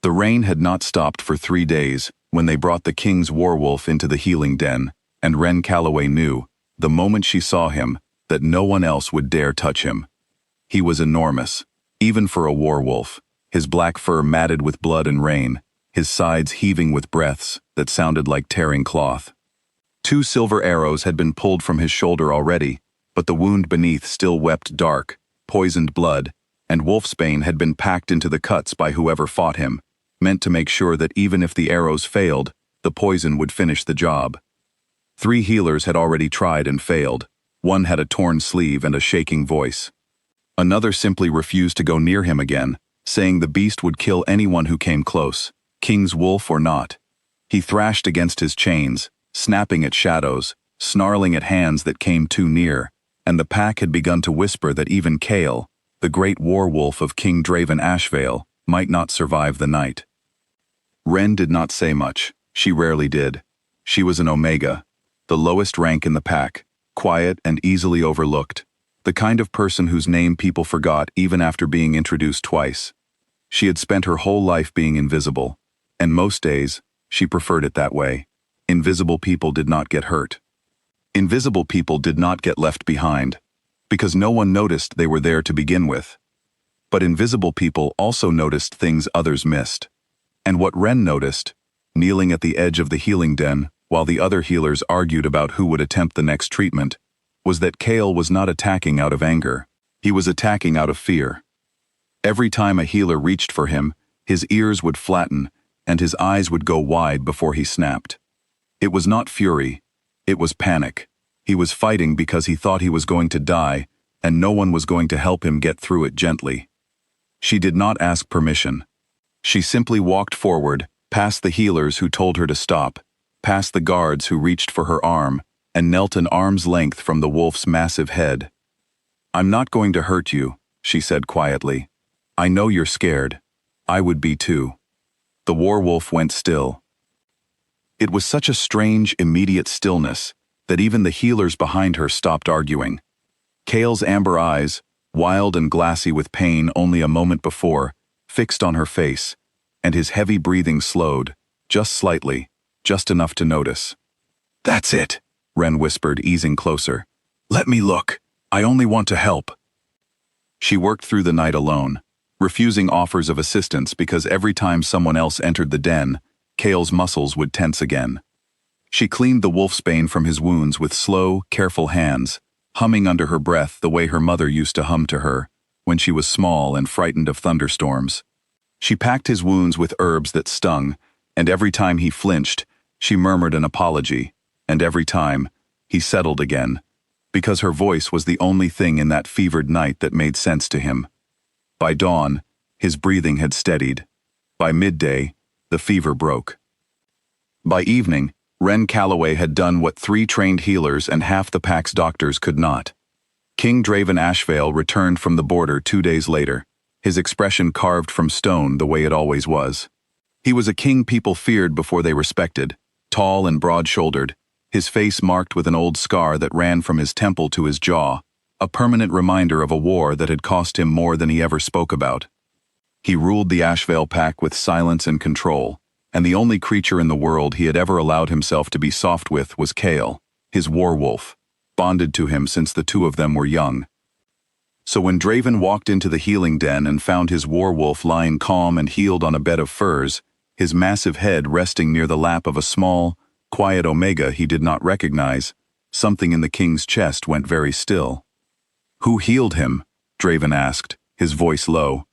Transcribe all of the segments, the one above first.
The rain had not stopped for 3 days when they brought the king's werewolf into the healing den, and Wren Calloway knew, the moment she saw him, that no one else would dare touch him. He was enormous, even for a werewolf, his black fur matted with blood and rain, his sides heaving with breaths that sounded like tearing cloth. 2 silver arrows had been pulled from his shoulder already, but the wound beneath still wept dark, poisoned blood, and wolfsbane had been packed into the cuts by whoever fought him, meant to make sure that even if the arrows failed, the poison would finish the job. 3 healers had already tried and failed. One had a torn sleeve and a shaking voice. Another simply refused to go near him again, saying the beast would kill anyone who came close, king's wolf or not. He thrashed against his chains, snapping at shadows, snarling at hands that came too near, and the pack had begun to whisper that even Kale, the great war-wolf of King Draven Ashvale, might not survive the night. Wren did not say much. She rarely did. She was an Omega, the lowest rank in the pack, quiet and easily overlooked, the kind of person whose name people forgot even after being introduced twice. She had spent her whole life being invisible, and most days, she preferred it that way. Invisible people did not get hurt. Invisible people did not get left behind, because no one noticed they were there to begin with. But invisible people also noticed things others missed. And what Wren noticed, kneeling at the edge of the healing den while the other healers argued about who would attempt the next treatment, was that Kale was not attacking out of anger. He was attacking out of fear. Every time a healer reached for him, his ears would flatten and his eyes would go wide before he snapped. It was not fury, it was panic. He was fighting because he thought he was going to die, and no one was going to help him get through it gently. She did not ask permission. She simply walked forward, past the healers who told her to stop, past the guards who reached for her arm, and knelt an arm's length from the wolf's massive head. "I'm not going to hurt you," she said quietly. "I know you're scared. I would be too." The werewolf went still. It was such a strange, immediate stillness that even the healers behind her stopped arguing. Kale's amber eyes, wild and glassy with pain only a moment before, fixed on her face, and his heavy breathing slowed, just slightly, just enough to notice. "That's it," Wren whispered, easing closer. "Let me look. I only want to help." She worked through the night alone, refusing offers of assistance because every time someone else entered the den, Kale's muscles would tense again. She cleaned the wolfsbane from his wounds with slow, careful hands, humming under her breath the way her mother used to hum to her when she was small and frightened of thunderstorms. She packed his wounds with herbs that stung, and every time he flinched, she murmured an apology, and every time, he settled again, because her voice was the only thing in that fevered night that made sense to him. By dawn, his breathing had steadied. By midday, the fever broke. By evening, Wren Calloway had done what 3 trained healers and half the pack's doctors could not. King Draven Ashvale returned from the border 2 days later, his expression carved from stone the way it always was. He was a king people feared before they respected, tall and broad-shouldered, his face marked with an old scar that ran from his temple to his jaw, a permanent reminder of a war that had cost him more than he ever spoke about. He ruled the Ashvale pack with silence and control, and the only creature in the world he had ever allowed himself to be soft with was Kale, his werewolf, bonded to him since the 2 of them were young. So when Draven walked into the healing den and found his werewolf lying calm and healed on a bed of furs, his massive head resting near the lap of a small, quiet Omega he did not recognize, something in the king's chest went very still. "Who healed him?" Draven asked, his voice low.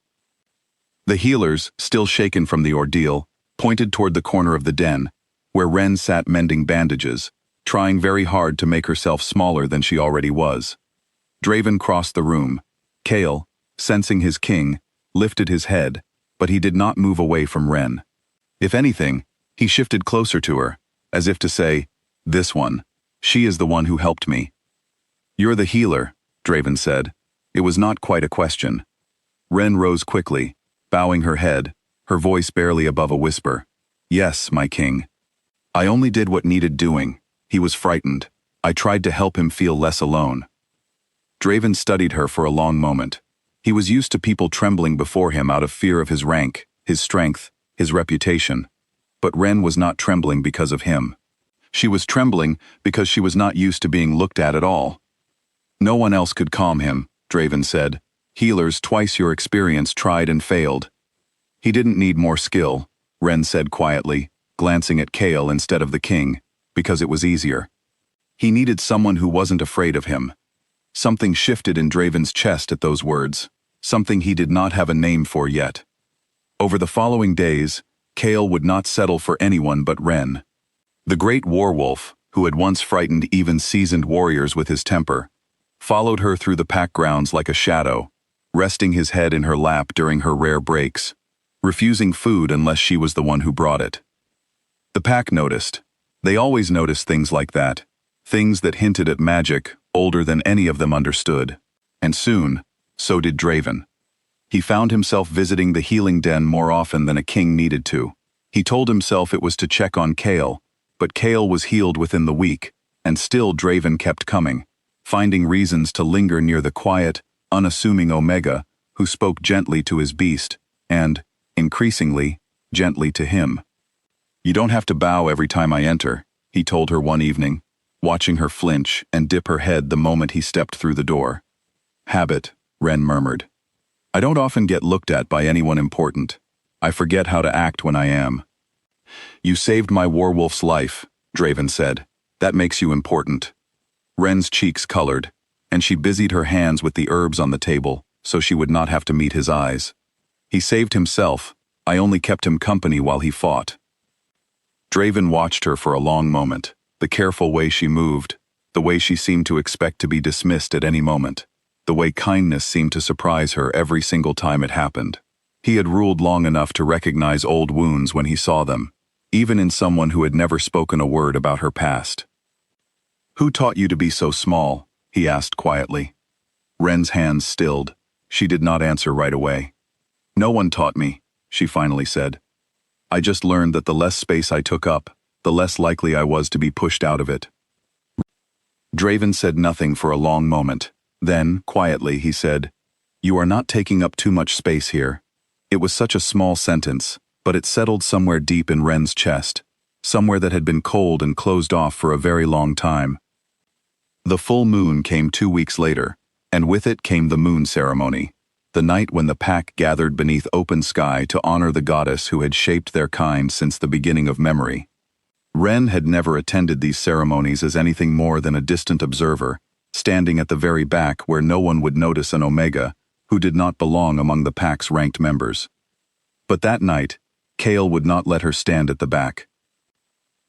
The healers, still shaken from the ordeal, pointed toward the corner of the den, where Wren sat mending bandages, trying very hard to make herself smaller than she already was. Draven crossed the room. Kale, sensing his king, lifted his head, but he did not move away from Wren. If anything, he shifted closer to her, as if to say, "This one. She is the one who helped me." "You're the healer," Draven said. It was not quite a question. Wren rose quickly, bowing her head, her voice barely above a whisper. "Yes, my king. I only did what needed doing. He was frightened. I tried to help him feel less alone." Draven studied her for a long moment. He was used to people trembling before him out of fear of his rank, his strength, his reputation. But Ren was not trembling because of him. She was trembling because she was not used to being looked at all. No one else could calm him, Draven said. Healers twice your experience tried and failed. He didn't need more skill, Ren said quietly, glancing at Kael instead of the king, because it was easier. He needed someone who wasn't afraid of him. Something shifted in Draven's chest at those words, something he did not have a name for yet. Over the following days, Kael would not settle for anyone but Ren. The great warwolf, who had once frightened even seasoned warriors with his temper, followed her through the pack grounds like a shadow, resting his head in her lap during her rare breaks, refusing food unless she was the one who brought it. The pack noticed. They always noticed things like that, things that hinted at magic older than any of them understood. And soon, so did Draven. He found himself visiting the healing den more often than a king needed to. He told himself it was to check on Kael, but Kael was healed within the week, and still Draven kept coming, finding reasons to linger near the quiet, unassuming Omega, who spoke gently to his beast, and, increasingly, gently to him. You don't have to bow every time I enter, he told her one evening, watching her flinch and dip her head the moment he stepped through the door. Habit, Ren murmured. I don't often get looked at by anyone important. I forget how to act when I am. You saved my warwolf's life, Draven said. That makes you important. Ren's cheeks colored, and she busied her hands with the herbs on the table so she would not have to meet his eyes. He saved himself. I only kept him company while he fought. Draven watched her for a long moment, the careful way she moved, the way she seemed to expect to be dismissed at any moment, the way kindness seemed to surprise her every single time it happened. He had ruled long enough to recognize old wounds when he saw them, even in someone who had never spoken a word about her past. Who taught you to be so small? He asked quietly. Ren's hands stilled. She did not answer right away. No one taught me, she finally said. I just learned that the less space I took up, the less likely I was to be pushed out of it. Draven said nothing for a long moment. Then, quietly, he said, You are not taking up too much space here. It was such a small sentence, but it settled somewhere deep in Ren's chest, somewhere that had been cold and closed off for a very long time. The full moon came 2 weeks later, and with it came the moon ceremony, the night when the pack gathered beneath open sky to honor the goddess who had shaped their kind since the beginning of memory. Ren had never attended these ceremonies as anything more than a distant observer, standing at the very back where no one would notice an Omega, who did not belong among the pack's ranked members. But that night, Kael would not let her stand at the back.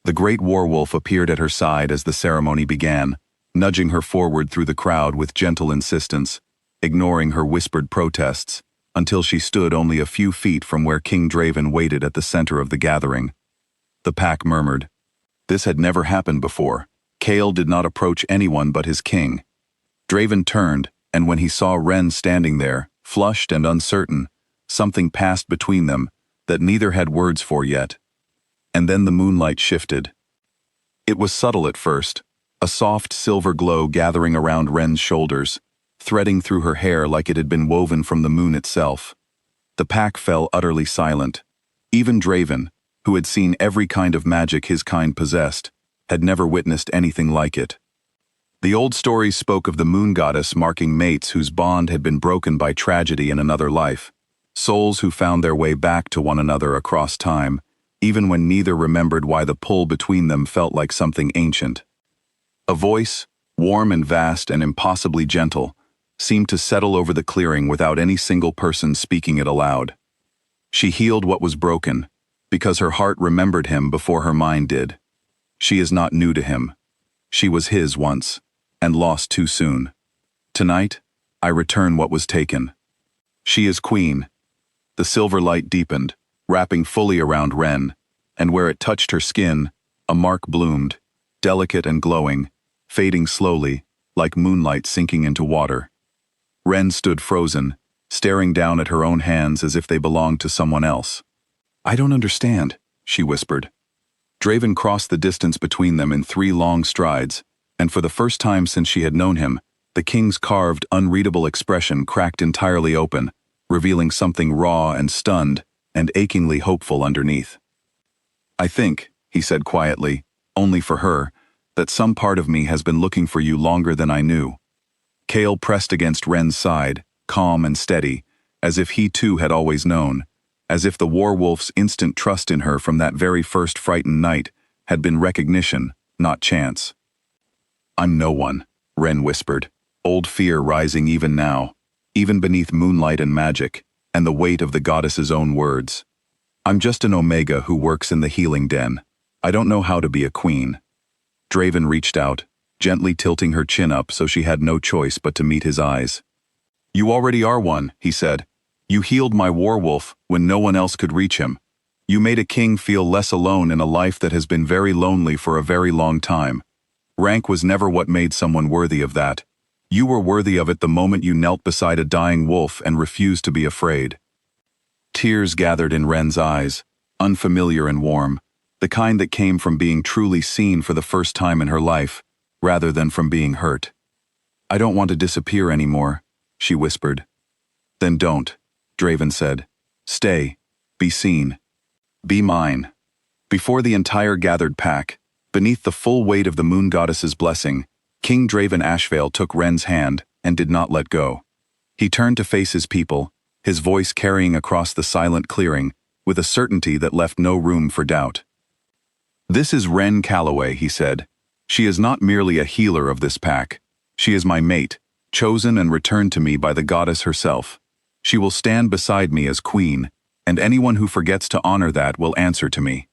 The great warwolf appeared at her side as the ceremony began, nudging her forward through the crowd with gentle insistence, ignoring her whispered protests, until she stood only a few feet from where King Draven waited at the center of the gathering. The pack murmured. This had never happened before. Kael did not approach anyone but his king. Draven turned, and when he saw Ren standing there, flushed and uncertain, something passed between them that neither had words for yet. And then the moonlight shifted. It was subtle at first, a soft silver glow gathering around Ren's shoulders, threading through her hair like it had been woven from the moon itself. The pack fell utterly silent. Even Draven, who had seen every kind of magic his kind possessed, had never witnessed anything like it. The old stories spoke of the moon goddess marking mates whose bond had been broken by tragedy in another life, souls who found their way back to one another across time, even when neither remembered why the pull between them felt like something ancient. A voice, warm and vast and impossibly gentle, seemed to settle over the clearing without any single person speaking it aloud. She healed what was broken, because her heart remembered him before her mind did. She is not new to him. She was his once, and lost too soon. Tonight, I return what was taken. She is queen. The silver light deepened, wrapping fully around Ren, and where it touched her skin, a mark bloomed, delicate and glowing, fading slowly, like moonlight sinking into water. Ren stood frozen, staring down at her own hands as if they belonged to someone else. I don't understand, she whispered. Draven crossed the distance between them in 3 long strides, and for the first time since she had known him, the king's carved, unreadable expression cracked entirely open, revealing something raw and stunned, and achingly hopeful underneath. "I think," he said quietly, only for her, "that some part of me has been looking for you longer than I knew." Chaol pressed against Ren's side, calm and steady, as if he too had always known, as if the Warwolf's instant trust in her from that very first frightened night had been recognition, not chance. "I'm no one," Ren whispered, old fear rising even now, even beneath moonlight and magic, and the weight of the goddess's own words. "I'm just an Omega who works in the healing den. I don't know how to be a queen." Draven reached out, gently tilting her chin up so she had no choice but to meet his eyes. "You already are one," he said. "You healed my Warwolf when no one else could reach him. You made a king feel less alone in a life that has been very lonely for a very long time. Rank was never what made someone worthy of that. You were worthy of it the moment you knelt beside a dying wolf and refused to be afraid." Tears gathered in Ren's eyes, unfamiliar and warm, the kind that came from being truly seen for the first time in her life, rather than from being hurt. "I don't want to disappear anymore," she whispered. "Then don't," Draven said. "Stay. Be seen. Be mine." Before the entire gathered pack, beneath the full weight of the moon goddess's blessing, King Draven Ashvale took Ren's hand and did not let go. He turned to face his people, his voice carrying across the silent clearing, with a certainty that left no room for doubt. "This is Ren Calloway," he said. "She is not merely a healer of this pack. She is my mate, chosen and returned to me by the goddess herself. She will stand beside me as queen, and anyone who forgets to honor that will answer to me."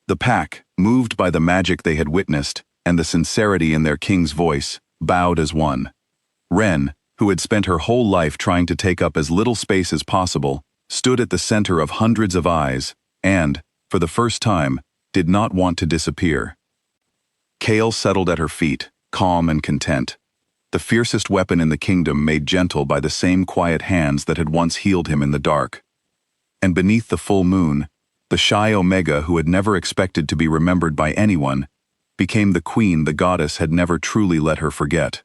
The pack, moved by the magic they had witnessed and the sincerity in their king's voice, bowed as one. Ren, who had spent her whole life trying to take up as little space as possible, stood at the center of hundreds of eyes and, for the first time, did not want to disappear. Chaol settled at her feet, calm and content, the fiercest weapon in the kingdom made gentle by the same quiet hands that had once healed him in the dark. And beneath the full moon, the shy Omega who had never expected to be remembered by anyone, became the queen the goddess had never truly let her forget.